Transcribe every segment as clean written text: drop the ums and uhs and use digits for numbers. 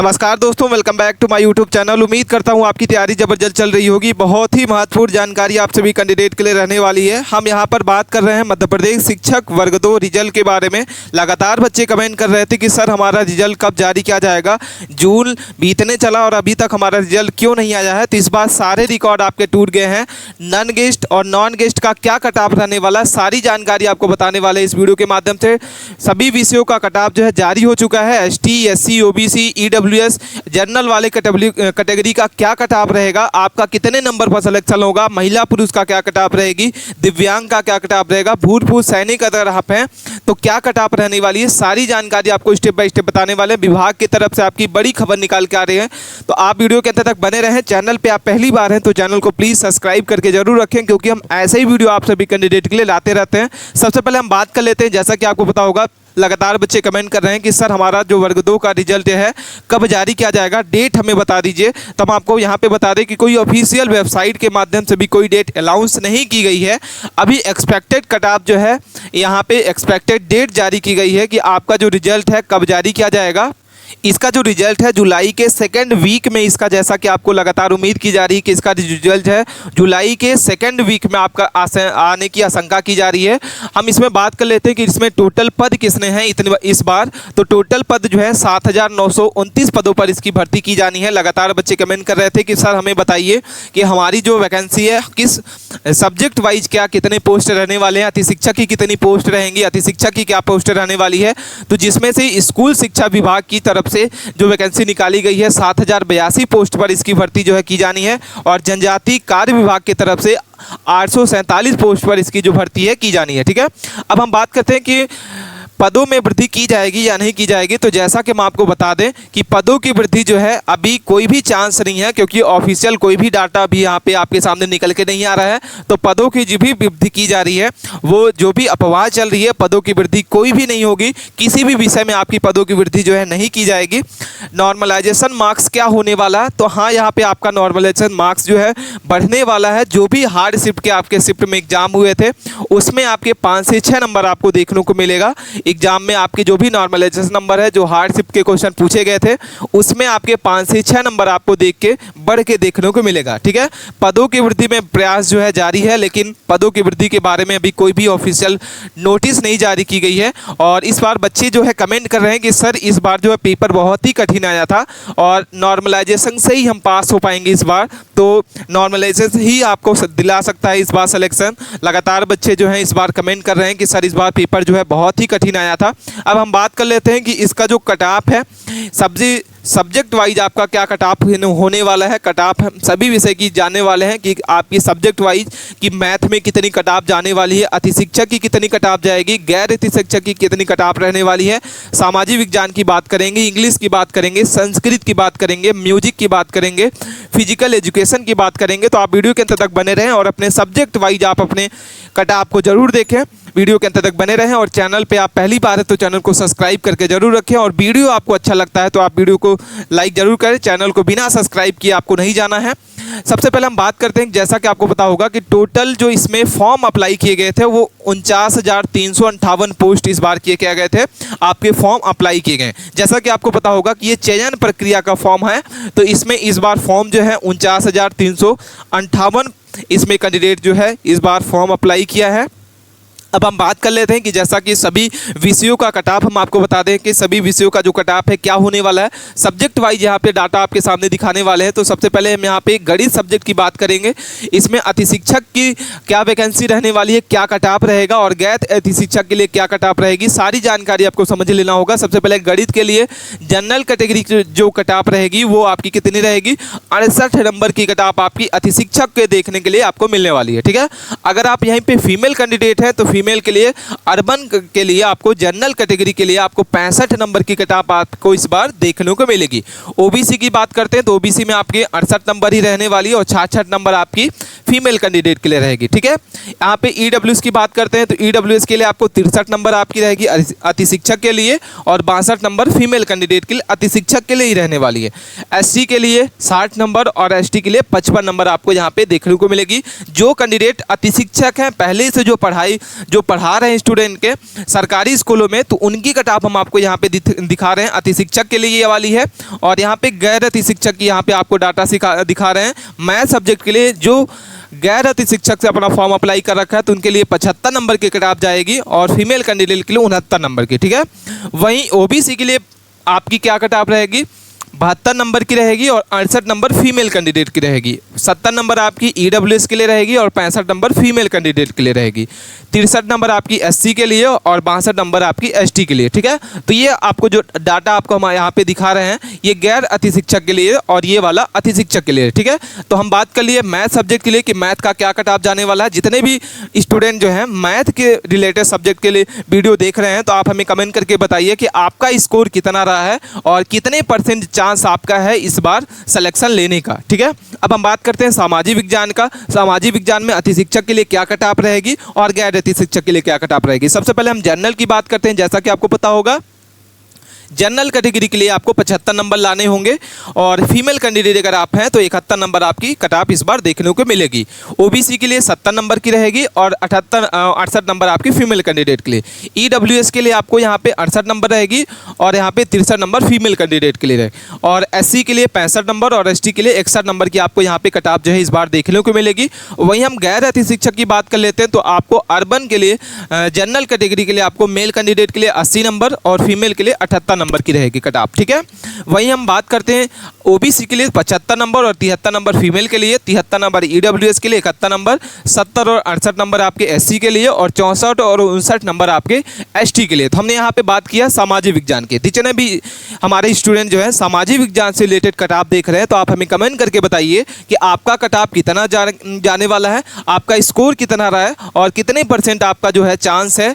नमस्कार दोस्तों, welcome back to my YouTube channel. उम्मीद करता हूं आपकी तैयारी जबरदस्त चल रही होगी। बहुत ही महत्वपूर्ण जानकारी आप सभी कैंडिडेट के लिए रहने वाली है। हम यहां पर बात कर रहे हैं मध्य प्रदेश शिक्षक वर्ग 2 रिजल्ट के बारे में। लगातार बच्चे कमेंट कर रहे थे कि सर हमारा रिजल्ट कब जारी किया जाएगा, जून बीतने चला और अभी तक हमारा रिजल्ट क्यों नहीं आया है। तो इस बार सारे रिकॉर्ड आपके टूट गए हैं। नन गेस्ट और नॉन गेस्ट का क्या कट ऑफ रहने वाला, सारी जानकारी आपको बताने वाले इस वीडियो के माध्यम से। सभी विषयों का कट ऑफ जो है जारी हो चुका है। ST, SC, OBC, EWS general वाले कैटेगरी का क्या कट ऑफ रहेगा, आपका कितने नंबर पर सिलेक्शन होगा, महिला पुरुष का क्या कट ऑफ रहेगी, दिव्यांग का क्या कट ऑफ रहेगा, भूतपूर्व सैनिक अगर आप हैं तो क्या कट ऑफ रहने वाली है, सारी जानकारी आपको स्टेप बाय स्टेप बताने वाले। विभाग की तरफ से आपकी बड़ी खबर निकाल के आ रही है, तो आप वीडियो के अंत तक बने रहें। चैनल पे आप पहली बार हैं तो चैनल को प्लीज़ सब्सक्राइब करके जरूर रखें, क्योंकि हम ऐसे ही वीडियो आप सभी कैंडिडेट के लिए लाते रहते हैं। सबसे पहले हम बात कर लेते हैं, जैसा कि आपको पता होगा लगातार बच्चे कमेंट कर रहे हैं कि सर हमारा जो वर्ग 2 का रिजल्ट है कब जारी किया जाएगा, डेट हमें बता दीजिए। तो हम आपको यहाँ पे बता दें कि कोई ऑफिशियल वेबसाइट के माध्यम से भी कोई डेट अनाउंस नहीं की गई है। अभी एक्सपेक्टेड कट ऑफ जो है यहाँ पे एक्सपेक्टेड डेट जारी की गई है कि आपका जो रिजल्ट है कब जारी किया जाएगा। इसका जो रिजल्ट है जुलाई के सेकेंड वीक में इसका, जैसा कि आपको लगातार उम्मीद की जा रही है कि इसका रिजल्ट है जुलाई के सेकेंड वीक में आपका आने की आशंका की जा रही है। हम इसमें बात कर लेते हैं कि इसमें टोटल पद किसने हैं इतने इस बार। तो टोटल पद जो है 7,929 पदों पर इसकी भर्ती की जानी है। लगातार बच्चे कमेंट कर रहे थे कि सर हमें बताइए कि हमारी जो वैकेंसी है किस सब्जेक्ट वाइज क्या कितने पोस्ट रहने वाले हैं, अति शिक्षक की कितनी पोस्ट रहेंगी, अति शिक्षक की क्या पोस्ट रहने वाली है। तो जिसमें से स्कूल शिक्षा विभाग की तरफ से जो वैकेंसी निकाली गई है 7,082 पोस्ट पर इसकी भर्ती जो है की जानी है, और जनजाति कार्य विभाग की तरफ से 847 पोस्ट पर इसकी जो भर्ती है की जानी है। ठीक है, अब हम बात करते हैं कि पदों में वृद्धि की जाएगी या नहीं की जाएगी। तो जैसा कि हम आपको बता दें कि पदों की वृद्धि जो है अभी कोई भी चांस नहीं है, क्योंकि ऑफिशियल कोई भी डाटा अभी यहाँ पे आपके सामने निकल के नहीं आ रहा है। तो पदों की जो भी वृद्धि की जा रही है, वो जो भी अफवाह चल रही है, पदों की वृद्धि कोई भी नहीं होगी। किसी भी विषय में आपकी पदों की वृद्धि जो है नहीं की जाएगी। नॉर्मलाइजेशन मार्क्स क्या होने वाला, तो हाँ यहाँ पे आपका नॉर्मलाइजेशन मार्क्स जो है बढ़ने वाला है। जो भी हार्ड शिफ्ट के आपके शिफ्ट में एग्जाम हुए थे उसमें आपके 5 से 6 नंबर आपको देखने को मिलेगा। एग्जाम में आपके जो भी नॉर्मलाइजेशन नंबर है, जो हार्ड शिफ्ट के क्वेश्चन पूछे गए थे उसमें आपके 5 से 6 नंबर आपको देख के बढ़ के देखने को मिलेगा। ठीक है, पदों की वृद्धि में प्रयास जो है जारी है, लेकिन पदों की वृद्धि के बारे में अभी कोई भी ऑफिशियल नोटिस नहीं जारी की गई है। और इस बार बच्चे जो है कमेंट कर रहे हैं कि सर इस बार जो है पेपर बहुत ही कठिन आया था और नॉर्मलाइजेशन से ही हम पास हो पाएंगे इस बार। तो नॉर्मलाइजेशन ही आपको दिला सकता है इस बार सिलेक्शन। लगातार बच्चे जो हैं इस बार कमेंट कर रहे हैं कि सर इस बार पेपर जो है बहुत ही कठिन आया था। अब हम बात कर लेते हैं कि इसका जो कट ऑफ है सब्जेक्ट वाइज आपका क्या कट ऑफ होने वाला है। कट ऑफ सभी विषय की जानने वाले हैं कि आपकी सब्जेक्ट वाइज कि मैथ में कितनी कट ऑफ जाने वाली है, अति शिक्षक की कितनी कट ऑफ जाएगी, गैर अति शिक्षक की कितनी कट ऑफ रहने वाली है, सामाजिक विज्ञान की बात करेंगे, इंग्लिश की बात करेंगे, संस्कृत की बात करेंगे, म्यूजिक की बात करेंगे, फिजिकल एजुकेशन की बात करेंगे। तो आप वीडियो के अंत तक बने रहें और अपने सब्जेक्ट वाइज आप अपने कट ऑफ को जरूर देखें। वीडियो के अंत तक बने रहें और चैनल पे आप पहली बार है तो चैनल को सब्सक्राइब करके जरूर रखें, और वीडियो आपको अच्छा लगता है तो आप वीडियो को लाइक जरूर करें। चैनल को बिना सब्सक्राइब किए आपको नहीं जाना है। सबसे पहले हम बात करते हैं, जैसा कि आपको पता होगा कि टोटल जो इसमें फॉर्म अप्लाई किए गए थे वो 49,358 पोस्ट इस बार किए गए थे, आपके फॉर्म अप्लाई किए गए। जैसा कि आपको पता होगा कि ये चयन प्रक्रिया का फॉर्म है, तो इसमें इस बार फॉर्म जो है 49,358 इसमें कैंडिडेट जो है इस बार फॉर्म अप्लाई किया है। अब हम बात कर लेते हैं कि जैसा कि सभी विषयों का कट ऑफ हम आपको बता दें कि सभी विषयों का जो कट ऑफ है क्या होने वाला है। सब्जेक्ट वाइज यहाँ पे डाटा आपके सामने दिखाने वाले हैं। तो सबसे पहले हम यहाँ पे गणित सब्जेक्ट की बात करेंगे। इसमें अति शिक्षक की क्या वैकेंसी रहने वाली है, क्या कट ऑफ रहेगा, और गैर अति शिक्षक के लिए क्या कट ऑफ रहेगी, सारी जानकारी आपको समझ लेना होगा। सबसे पहले गणित के लिए जनरल कैटेगरी जो कट ऑफ रहेगी वो आपकी कितनी रहेगी, 68 नंबर की कट ऑफ आपकी अति शिक्षक के देखने के लिए आपको मिलने वाली है। ठीक है, अगर आप यहीं पे फीमेल कैंडिडेट है तो फीमेल के लिए अर्बन के लिए आपको जनरल कैटेगरी के लिए आपको 65 नंबर की कट ऑफ आपको इस बार देखने को मिलेगी। ओबीसी की बात करते हैं तो ओबीसी में आपके 68 नंबर ही रहने वाली है और 66 नंबर आपकी फीमेल कैंडिडेट के लिए रहेगी। ठीक है, यहाँ पे ईडब्ल्यूएस की बात करते हैं तो ईडब्ल्यूएस के लिए आपको 63 नंबर आपकी रहेगी अति शिक्षक के लिए, और 62 नंबर फीमेल कैंडिडेट के लिए अति शिक्षक के लिए ही रहने वाली है। एससी के लिए 60 नंबर और एसटी के लिए 55 नंबर आपको यहाँ पे देखने को मिलेगी। जो कैंडिडेट अति शिक्षक हैं, पहले से जो पढ़ाई जो पढ़ा रहे हैं स्टूडेंट के सरकारी स्कूलों में, तो उनकी कट ऑफ हम आपको यहाँ पे दिखा रहे हैं। अति शिक्षक के लिए ये वाली है, और यहाँ पे गैर अति शिक्षक की यहाँ पे आपको डाटा दिखा रहे हैं। मैथ सब्जेक्ट के लिए जो गैर अति शिक्षक से अपना फॉर्म अप्लाई कर रखा है तो उनके लिए 75 नंबर की कट ऑफ जाएगी, और फीमेल कैंडिडेट के लिए 69 नंबर की, ठीक है। वहीं ओबीसी के लिए आपकी क्या कट ऑफ रहेगी, 72 नंबर की रहेगी, और 68 नंबर फीमेल कैंडिडेट की रहेगी। 70 नंबर आपकी ईडब्ल्यूएस के लिए रहेगी, और 65 नंबर फीमेल कैंडिडेट के लिए रहेगी। 63 नंबर आपकी एससी के लिए, और 62 नंबर आपकी एसटी के लिए, ठीक है। तो ये आपको जो डाटा आपको हम यहाँ पे दिखा रहे हैं, ये गैर अति शिक्षक के लिए और ये वाला अति शिक्षक के लिए, ठीक है। तो हम बात कर लिए मैथ सब्जेक्ट के लिए कि मैथ का क्या कट ऑफ जाने वाला है। जितने भी स्टूडेंट जो हैं मैथ के रिलेटेड सब्जेक्ट के लिए वीडियो देख रहे हैं, तो आप हमें कमेंट करके बताइए कि आपका स्कोर कितना रहा है और कितने % चांस आपका है इस बार सिलेक्शन लेने का, ठीक है। अब हम बात करते हैं सामाजिक विज्ञान का। सामाजिक विज्ञान में अति शिक्षक के लिए क्या कट ऑफ रहेगी और गैर अति शिक्षक के लिए क्या कट ऑफ रहेगी। सबसे पहले हम जनरल की बात करते हैं। जैसा कि आपको पता होगा, जनरल कैटेगरी के लिए आपको 75 नंबर लाने होंगे, और फीमेल कैंडिडेट अगर आप हैं तो 71 नंबर आपकी कट ऑफ इस बार देखने को मिलेगी। ओबीसी के लिए 70 नंबर की रहेगी, और 68 नंबर आपकी फीमेल कैंडिडेट के लिए। ईडब्ल्यूएस के लिए आपको यहाँ पे 68 नंबर रहेगी, और यहाँ पे 63 नंबर फीमेल कैंडिडेट के लिए रहे, और एससी के लिए 65 नंबर, और एसटी के लिए 61 नंबर की आपको यहाँ पे कट ऑफ जो है इस बार देखने को मिलेगी। वहीं हम गैर अति शिक्षक की बात कर लेते हैं, तो आपको अर्बन के लिए जनरल कैटेगरी के लिए आपको मेल कैंडिडेट के लिए 80 नंबर और फीमेल के लिए 78 नंबर की रहेगी कट ऑफ, ठीक है। वहीं हम बात करते हैं ओबीसी के लिए 75 नंबर और 73 नंबर फीमेल के लिए, 73 नंबर ईडब्ल्यूएस के लिए, 71 नंबर, 70 और 68 नंबर आपके एससी के लिए, और 64 और 59 नंबर आपके एसटी के लिए। तो हमने यहाँ पे बात किया सामाजिक विज्ञान के। जितने भी हमारे स्टूडेंट जो है सामाजिक विज्ञान से रिलेटेड कट ऑफ देख रहे हैं, तो आप हमें कमेंट करके बताइए कि आपका कट ऑफ कितना जाने वाला है, आपका स्कोर कितना रहा है, और कितने % आपका जो है चांस है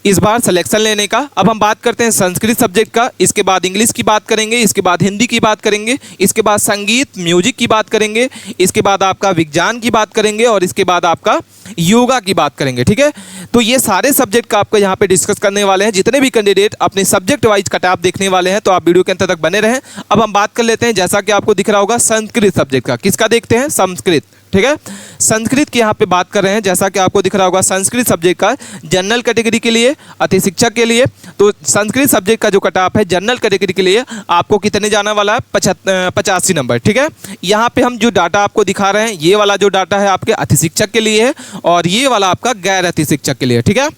इस बार सिलेक्शन लेने का। अब हम बात करते हैं संस्कृत सब्जेक्ट का, इसके बाद इंग्लिश की बात करेंगे, इसके बाद हिंदी की बात करेंगे, इसके बाद संगीत म्यूजिक की बात करेंगे, इसके बाद आपका विज्ञान की बात करेंगे, और इसके बाद आपका योगा की बात करेंगे, ठीक है। तो ये सारे सब्जेक्ट का आपको यहाँ पे डिस्कस करने वाले हैं। जितने भी कैंडिडेट अपने सब्जेक्ट वाइज कट ऑफ देखने वाले हैं, तो आप वीडियो के अंत तक बने रहें। अब हम बात कर लेते हैं, जैसा कि आपको दिख रहा होगा, संस्कृत सब्जेक्ट का। किसका देखते हैं, संस्कृत, ठीक है। संस्कृत की यहाँ पे बात कर रहे हैं। जैसा कि आपको दिख रहा होगा, संस्कृत सब्जेक्ट का जनरल कैटेगरी के लिए, अति शिक्षक के लिए, तो संस्कृत सब्जेक्ट का जो कट ऑफ है जनरल कैटेगरी के लिए आपको कितने जाना वाला है, 85 नंबर, ठीक है। यहाँ पे हम जो डाटा आपको दिखा रहे हैं, ये वाला जो डाटा है आपके अति शिक्षक के लिए है, और ये वाला आपका गैर अति शिक्षक के लिए, ठीक है।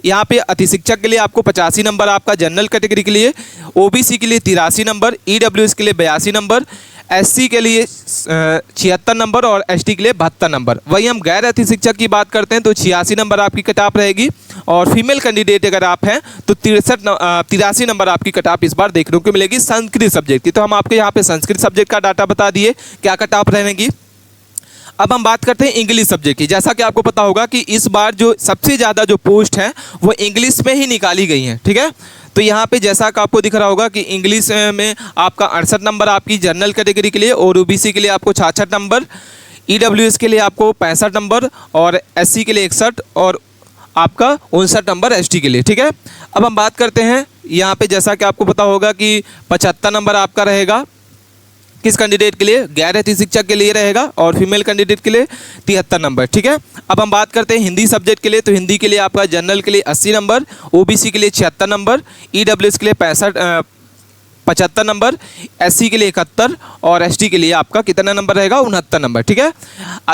यहाँ पे अति शिक्षक के लिए आपको 85 नंबर आपका जनरल कैटेगरी के लिए, ओबीसी के लिए 83 नंबर, ईडब्ल्यूएस के लिए 82 नंबर, एससी के लिए 76 नंबर, और एसटी के लिए 72 नंबर। वहीं हम गैर अति शिक्षक की बात करते हैं, तो 86 नंबर आपकी कट ऑफ रहेगी, और फीमेल कैंडिडेट अगर आप हैं तो 83 नंबर आपकी कट ऑफ इस बार देखने को मिलेगी संस्कृत सब्जेक्ट की। तो हम आपको यहाँ पे संस्कृत सब्जेक्ट का डाटा बता दिए क्या कट ऑफ रहेगी। अब हम बात करते हैं इंग्लिश सब्जेक्ट की। जैसा कि आपको पता होगा कि इस बार जो सबसे ज़्यादा जो पोस्ट हैं वो इंग्लिश में ही निकाली गई हैं, ठीक है। तो यहाँ पे जैसा कि आपको दिख रहा होगा कि इंग्लिश में आपका 68 नंबर आपकी जनरल कैटेगरी के लिए, और ओबीसी के लिए आपको 66 नंबर, ईडब्ल्यूएस के लिए आपको 65 नंबर, और एससी के लिए 61, और आपका 59 नंबर एसटी के लिए, ठीक है। अब हम बात करते हैं यहाँ पे, जैसा कि आपको पता होगा कि 75 नंबर आपका रहेगा किस कैंडिडेट के लिए, गैर अति शिक्षक के लिए रहेगा, और फीमेल कैंडिडेट के लिए 73 नंबर, ठीक है। अब हम बात करते हैं हिंदी सब्जेक्ट के लिए, तो हिंदी के लिए आपका जनरल के लिए 80 नंबर, ओबीसी के लिए 76 नंबर, ईडब्ल्यूएस के लिए 75 नंबर, एससी के लिए 71, और एसटी के लिए आपका कितना नंबर रहेगा, 69 नंबर, ठीक है।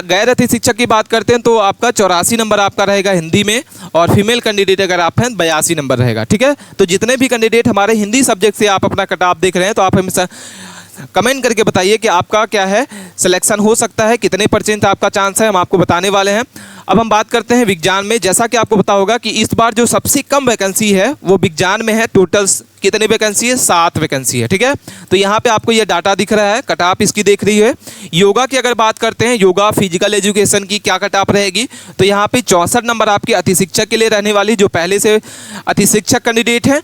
गैर अति शिक्षक की बात करते हैं तो आपका 84 नंबर आपका रहेगा हिंदी में, और फीमेल कैंडिडेट अगर आप हैं 82 नंबर रहेगा, ठीक है। तो जितने भी कैंडिडेट हमारे हिंदी सब्जेक्ट से आप अपना कट ऑफ देख रहे हैं, तो आप हमें कमेंट करके बताइए कि आपका क्या है सिलेक्शन हो सकता है, कितने % आपका चांस है, हम आपको बताने वाले हैं। अब हम बात करते हैं विज्ञान में। जैसा कि आपको पता होगा कि इस बार जो सबसे कम वैकेंसी है वो विज्ञान में है। टोटल कितनी वैकेंसी है, 7 वैकेंसी है, ठीक है। तो यहाँ पे आपको ये डाटा दिख रहा है, कट ऑफ इसकी देख रही है। योगा की अगर बात करते हैं, योगा फिजिकल एजुकेशन की क्या कट ऑफ रहेगी, तो यहाँ पे 64 नंबर आपकी अति शिक्षक के लिए रहने वाली, जो पहले से अति शिक्षक कैंडिडेट हैं।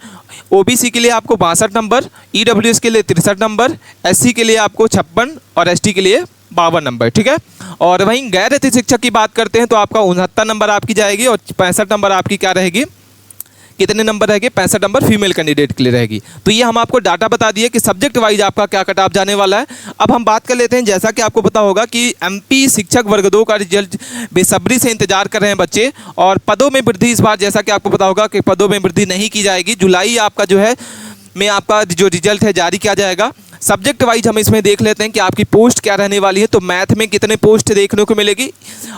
ओबीसी के लिए आपको 62 नंबर, ईडब्ल्यूएस के लिए 63 नंबर, एससी के लिए आपको 56, और एसटी के लिए 52 नंबर, ठीक है। और वहीं गैर अति शिक्षक की बात करते हैं तो आपका 69 नंबर आपकी जाएगी, और 65 नंबर आपकी क्या रहेगी, कितने नंबर रहेंगे, 65 नंबर फीमेल कैंडिडेट के लिए रहेगी। तो ये हम आपको डाटा बता दिए कि सब्जेक्ट वाइज आपका क्या कट ऑफ जाने वाला है। अब हम बात कर लेते हैं, जैसा कि आपको पता होगा कि एमपी शिक्षक वर्ग 2 का रिजल्ट बेसब्री से इंतजार कर रहे हैं बच्चे। और पदों में वृद्धि इस बार जैसा कि आपको पता होगा कि पदों में वृद्धि नहीं की जाएगी। जुलाई आपका जो है में आपका जो रिजल्ट है जारी किया जाएगा। सब्जेक्ट वाइज हम इसमें देख लेते हैं कि आपकी पोस्ट क्या रहने वाली है। तो मैथ में कितने पोस्ट देखने को मिलेगी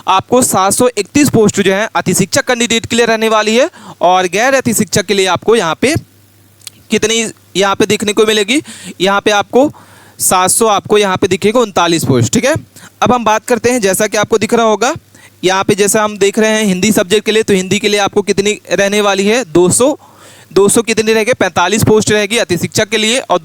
आपको, 731 पोस्ट जो है अति शिक्षक कैंडिडेट के लिए रहने वाली है। और गैर अति शिक्षक के लिए आपको यहाँ पे कितनी यहाँ पे देखने को मिलेगी, यहाँ पे आपको 700 आपको यहाँ पे दिखेगा 39 पोस्ट। ठीक है, अब हम बात करते हैं, जैसा कि आपको दिख रहा होगा यहाँ पे जैसा हम देख रहे हैं हिंदी सब्जेक्ट के लिए, तो हिंदी के लिए आपको कितनी रहने वाली है, 200 कितनी रहेगी, 45 पोस्ट रहेगी अति शिक्षक के लिए। और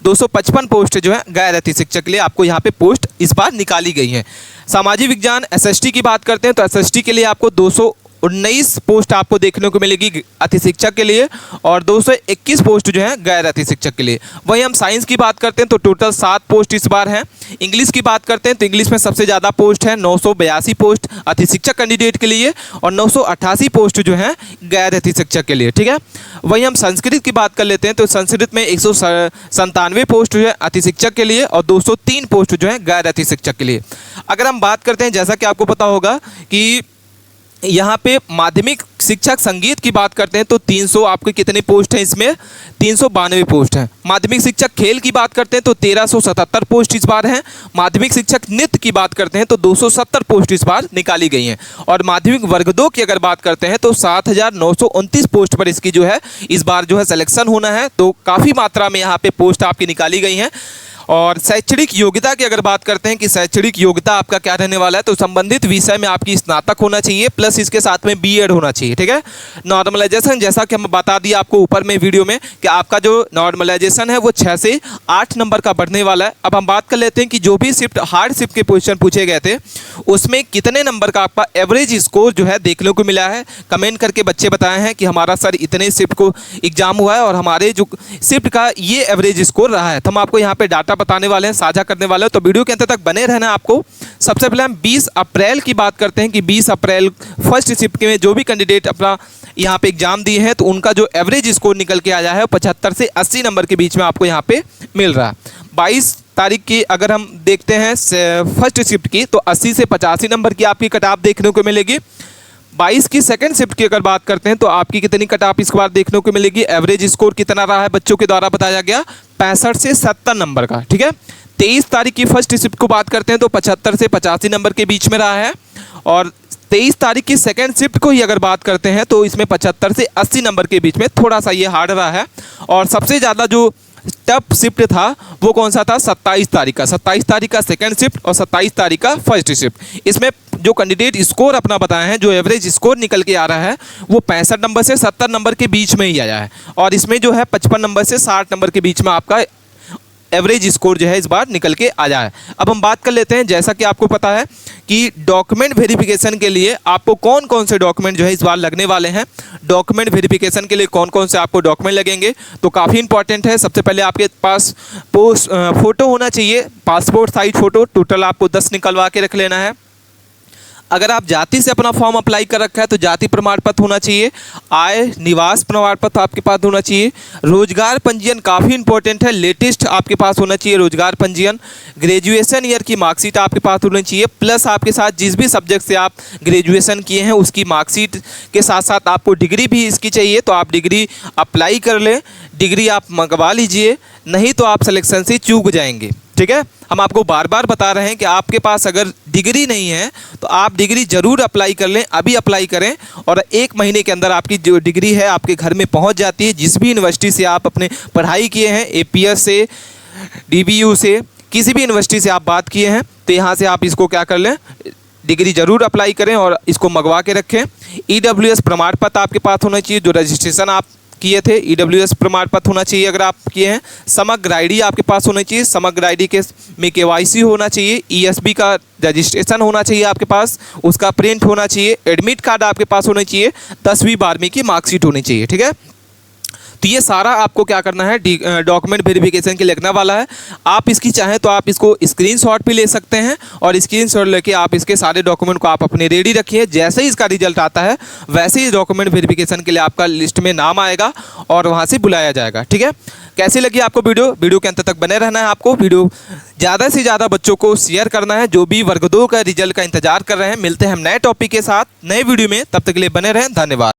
255 पोस्ट जो है गैर अति शिक्षक के लिए आपको यहाँ पे पोस्ट इस बार निकाली गई है। सामाजिक विज्ञान एसएसटी की बात करते हैं तो एसएसटी के लिए आपको 219 पोस्ट आपको देखने को मिलेगी अति शिक्षक के लिए और 221 पोस्ट जो है गैर अति शिक्षक के लिए। वहीं हम साइंस की बात करते हैं तो टोटल 7 पोस्ट इस बार हैं। इंग्लिश की बात करते हैं तो इंग्लिश में सबसे ज़्यादा पोस्ट है, 982 पोस्ट अति शिक्षक कैंडिडेट के लिए और 988 पोस्ट जो है गैर अति शिक्षक के लिए। ठीक है, वहीं हम संस्कृत की बात कर लेते हैं तो संस्कृत में 197 पोस्ट जो है अति शिक्षक के लिए और 203 पोस्ट जो है गैर अति शिक्षक के लिए। अगर हम बात करते हैं, जैसा कि आपको पता होगा कि यहाँ पे माध्यमिक शिक्षक संगीत की बात करते हैं तो 300 आपके कितने पोस्ट हैं, इसमें 392 पोस्ट हैं। माध्यमिक शिक्षक खेल की बात करते हैं तो 1377 पोस्ट इस बार हैं। माध्यमिक शिक्षक नृत्य की बात करते हैं तो 270 पोस्ट इस बार निकाली गई हैं। और माध्यमिक वर्ग 2 की अगर बात करते हैं तो 7929 पोस्ट पर इसकी जो है इस बार जो है सिलेक्शन होना है। तो काफ़ी मात्रा में यहाँ पे पोस्ट आपकी निकाली गई हैं। और शैक्षणिक योग्यता की अगर बात करते हैं कि शैक्षणिक योग्यता आपका क्या रहने वाला है, तो संबंधित विषय में आपकी स्नातक होना चाहिए प्लस इसके साथ में बीएड होना चाहिए। ठीक है, नॉर्मलाइजेशन जैसा कि हम बता दिया आपको ऊपर में वीडियो में कि आपका जो नॉर्मलाइजेशन है वो 6 से 8 नंबर का बढ़ने वाला है। अब हम बात कर लेते हैं कि जो भी शिफ्ट हार्ड शिफ्ट के क्वेश्चन पूछे गए थे उसमें कितने नंबर का आपका एवरेज स्कोर जो है देखने को मिला है। कमेंट करके बच्चे बताए हैं कि हमारा सर इतने शिफ्ट को एग्जाम हुआ है और हमारे जो शिफ्ट का ये एवरेज स्कोर रहा है। तो हम आपको यहाँ पे डाटा बताने वाले हैं, साझा करने वाले हैं, तो वीडियो के अंत तक बने रहना आपको। सबसे पहले हम 20 अप्रैल की बात करते हैं कि 20 अप्रैल फर्स्ट शिफ्ट में जो भी कैंडिडेट अपना यहाँ पे एग्जाम दिए हैं तो उनका जो एवरेज स्कोर निकल के आया है 75 से 80 नंबर के बीच में आपको यहाँ पे मिल रहा है। 22 तारीख की अगर हम देखते हैं फर्स्ट शिफ्ट की तो 80 से 85 नंबर की आपकी कट ऑफ देखने को मिलेगी। 22 की सेकंड शिफ्ट की अगर बात करते हैं तो आपकी कितनी कट ऑफ इस बार देखने को मिलेगी, एवरेज स्कोर कितना रहा है बच्चों के द्वारा बताया गया 65 से 70 नंबर का। ठीक है, 23 तारीख की फर्स्ट शिफ्ट को बात करते हैं तो 75 से 85 नंबर के बीच में रहा है। और 23 तारीख की सेकंड शिफ्ट को ही अगर बात करते हैं तो इसमें 75 से 80 नंबर के बीच में थोड़ा सा ये हार्ड रहा है। और सबसे ज़्यादा जो टफ शिफ्ट था वो कौन सा था, 27 तारीख का। 27 तारीख का सेकंड शिफ्ट और 27 तारीख का फर्स्ट शिफ्ट। इसमें जो कैंडिडेट स्कोर अपना बताए हैं, जो एवरेज स्कोर निकल के आ रहा है वो 65 नंबर से 70 नंबर के बीच में ही आया है। और इसमें जो है 55 नंबर से 60 नंबर के बीच में आपका एवरेज स्कोर जो है इस बार निकल के आ जाए। अब हम बात कर लेते हैं, जैसा कि आपको पता है कि डॉक्यूमेंट वेरिफिकेशन के लिए आपको कौन कौन से डॉक्यूमेंट जो है इस बार लगने वाले हैं। डॉक्यूमेंट वेरिफिकेशन के लिए कौन कौन से आपको डॉक्यूमेंट लगेंगे तो काफ़ी इंपॉर्टेंट है। सबसे पहले आपके पास फ़ोटो होना चाहिए, पासपोर्ट साइज फ़ोटो, टोटल आपको 10 निकलवा के रख लेना है। अगर आप जाति से अपना फॉर्म अप्लाई कर रखा है तो जाति प्रमाण पत्र होना चाहिए। आय निवास प्रमाण पत्र आपके पास होना चाहिए। रोजगार पंजीयन काफ़ी इंपॉर्टेंट है, लेटेस्ट आपके पास होना चाहिए रोजगार पंजीयन। ग्रेजुएशन ईयर की मार्कशीट आपके पास होनी चाहिए, प्लस आपके साथ जिस भी सब्जेक्ट से आप ग्रेजुएशन किए हैं उसकी मार्कशीट के साथ साथ आपको डिग्री भी इसकी चाहिए। तो आप डिग्री अप्लाई कर लें, डिग्री आप मंगवा लीजिए, नहीं तो आप सिलेक्शन से चूक जाएंगे। ठीक है, हम आपको बार बार बता रहे हैं कि आपके पास अगर डिग्री नहीं है तो आप डिग्री ज़रूर अप्लाई कर लें, अभी अप्लाई करें और 1 महीने के अंदर आपकी जो डिग्री है आपके घर में पहुंच जाती है। जिस भी यूनिवर्सिटी से आप अपने पढ़ाई किए हैं, एपीएस से, डीबीयू से, किसी भी यूनिवर्सिटी से आप बात किए हैं तो यहाँ से आप इसको क्या कर लें, डिग्री ज़रूर अप्लाई करें और इसको मंगवा के रखें। ईडब्ल्यूएस प्रमाण पत्र आपके पास होना चाहिए, जो रजिस्ट्रेशन आप किए थे ईडब्ल्यूएस प्रमाण पत्र होना चाहिए अगर आप किए हैं। समग्र आईडी आपके पास होना चाहिए, समग्र आईडी के में केवाईसी होना चाहिए। ईएसबी का रजिस्ट्रेशन होना चाहिए आपके पास, उसका प्रिंट होना चाहिए। एडमिट कार्ड आपके पास होना चाहिए, 10वीं 12वीं की मार्कशीट होनी चाहिए। ठीक है, तो ये सारा आपको क्या करना है, डॉक्यूमेंट वेरिफिकेशन के लिखने वाला है। आप इसकी चाहें तो आप इसको स्क्रीनशॉट भी ले सकते हैं और स्क्रीनशॉट लेके आप इसके सारे डॉक्यूमेंट को आप अपने रेडी रखिए। जैसे ही इसका रिजल्ट आता है वैसे ही डॉक्यूमेंट वेरिफिकेशन के लिए आपका लिस्ट में नाम आएगा और वहाँ से बुलाया जाएगा। ठीक है, कैसी लगी आपको वीडियो के अंत तक बने रहना है। आपको वीडियो ज़्यादा से ज़्यादा बच्चों को शेयर करना है जो भी वर्ग 2 का रिजल्ट का इंतजार कर रहे हैं। मिलते हैं हम नए टॉपिक के साथ नए वीडियो में, तब तक के लिए बने रहें। धन्यवाद।